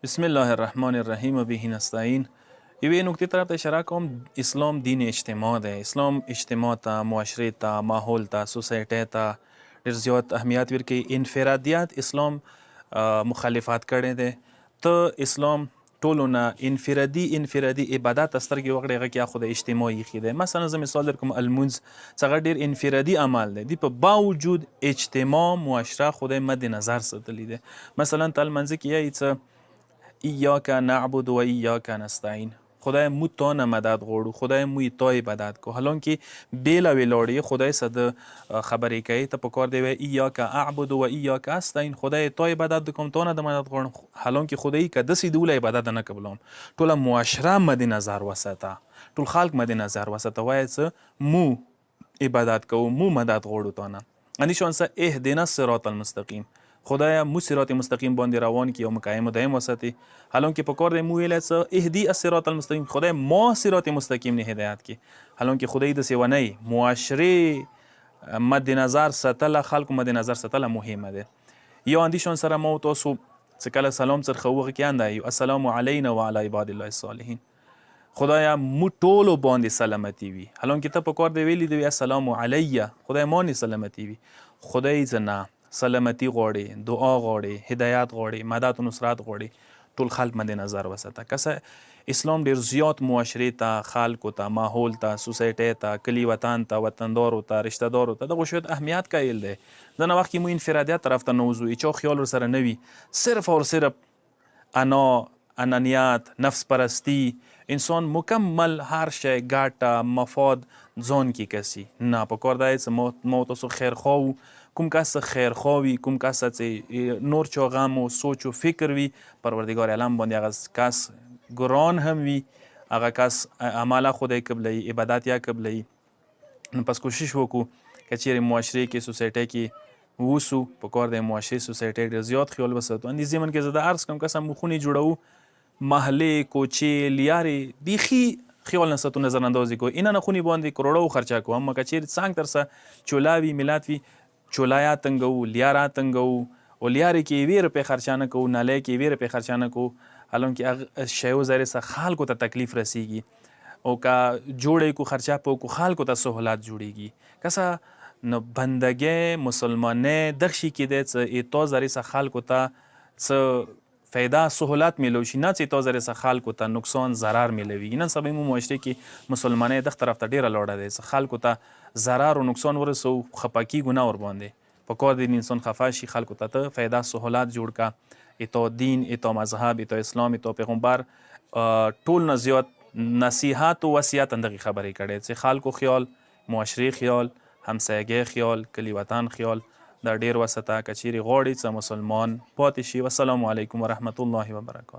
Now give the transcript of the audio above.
بسم الله الرحمن الرحیم و به نستعین. یوې نکتې طرف ته اشاره کوم. اسلام دین اجتماع دی. اسلام اجتماع ته، معاشرې ته، ماحول ته، سوسایټۍ ته ډېر زیات اهمیت ورکوي. انفرادیت اسلام مخالفت کړی دی. ته اسلام ټولو نه انفرادي عبادت ته سترګې وغړې، هغه کې خو د اجتماع ایښی دی. مثلا زه مثال درکوم، المونځ څه هغه ډېر انفرادي عمل دی. دی په باوجود اجتماع معاشره خدای مد نظر ساتلی دی. مثلا ته لمانځه کې یې څه ایاک نعبد و ایاک نستعین، خدای مو تا نه مدد غواړو، خدای مو تا عبادت کو. حالانکه بیلا ولاړې خدای صد خبرې کوي، ته په کار دی وی ایاک اعبد و ایاک استعین، خدای تا عبادت کوم، تا نه د مدد غواړم. حالانکه خدای که داسې دوله عبادت نه قبلوم. ټوله معاشره مد نظر وساته، ټول خلق مد نظر وساته، وایي څه مو عبادت کوو، مو مدد غواړو تا نه. اندې شان څه اهدنا الصراط المستقیم، خدایا مو صراط مستقیم باندې روان کی او مقایم و دایم وساتي. حالانکه په کار دی مو ویلی څه اهدی الصراط المستقیم، خدای ما صراط مستقیم نه هدایت کی. حالانکه خدای داسې ونه معاشرې مد نظر ساتله، خلکو مد نظر ساتله مهمه ده. یا اندې شان سره ما و تاسو څه کله سلام څرخه هغه کې اندایو السلام علینا وعلی عباد الله الصالحین، خدایا مو ټولو باندې سلامتی وي. حالانکه ته په کار دی ویلی دی السلام علیه، خدای ما نه سلامتی وي. خدای زنا سلامتی غواړي، دعا غواړي، هدایت غواړي، مدد و نصرت غواړي. ټول خلق مد نظر وساته. کسه اسلام ډیر زیات معاشرې ته، خلکو ته، ماحول ته، سوسایټۍ ته، کلی وطن ته، وطندارو ته، رشته دارو ته دغه شاید اهمیت قایل دی. ځنه وخت کې مو انفرادیت طرف ته نه وځو، هیچا خیال ورسره نه وي، صرف اور صرف انانیت، نفس پرستی، انسان مکمل هر شی ګټه مفاد ځان کې کسي نه. په کار دی چې ما تاسو خیرخواو، کوم کس خیرخواوي، کوم کس چې نور چا غم و سوچ و فکر وي، پروردگار عالم باندې هغه کس ګران هم وي، هغه کس عمله خدای قبلوي، عبادت یا قبلوي. نو پس کوشش وکړو که چیرې معاشرې کې، سوسایټۍ کې ووسو، په کار دی معاشرې سوسایټۍ ډېر زیات خیال وساتو. اندې ضمن کې زه د عرض کوم کسه مو خونې جوړوو، محلې، کوچې، لیارې بیخي خیال نه ساتو، نظر اندازی کو. اینا نه خونې باندې کروڑو خرچه کو. اما که چیرې څنګ ترسه چولا وي، ملت وي، چولای تنګو، لیارا تنګو، او لیارې کې یوې روپۍ خرچه نه کوو، نالۍ کې یوې روپۍ خرچه نه کوو. حالانکه هغه شیو ذریعې څخه خلکو ته تکلیف رسیږي، او که جوړې کو خرچه په کو خلکو ته سهولت جوړیږي. کسه نو بندګۍ مسلمانۍ دغه شي کې دی چې ایتا ذریعې څخه خلکو ته څه فایده سهولت میلو شي، نه چې ایتا ذریعې څخه خلکو ته نقصان ضرر میلوي. نن سبا مو معاشرې کې مسلمانۍ دغه طرف ته ډېره لاړه دی چې خلکو ته ضرر و نقصان ورسو، خفه کیږو نه ورباندې. په کار دی انسان خفه شي، خلکو ته فایده سهولت جوړ کا. ایتا دین، ایتا مذهب، ایتا اسلام، ایتا پیغمبر ټول نه زیات نصیحت و وصیت اندغې خبرې کړی چې خلکو خیال، معاشرې خیال، همسایګۍ خیال، کلی وطن خیال دا ډیر وساته که چیرې غواړي چې مسلمان پاتې شي. والسلام علیکم ورحمت الله وبرکاته.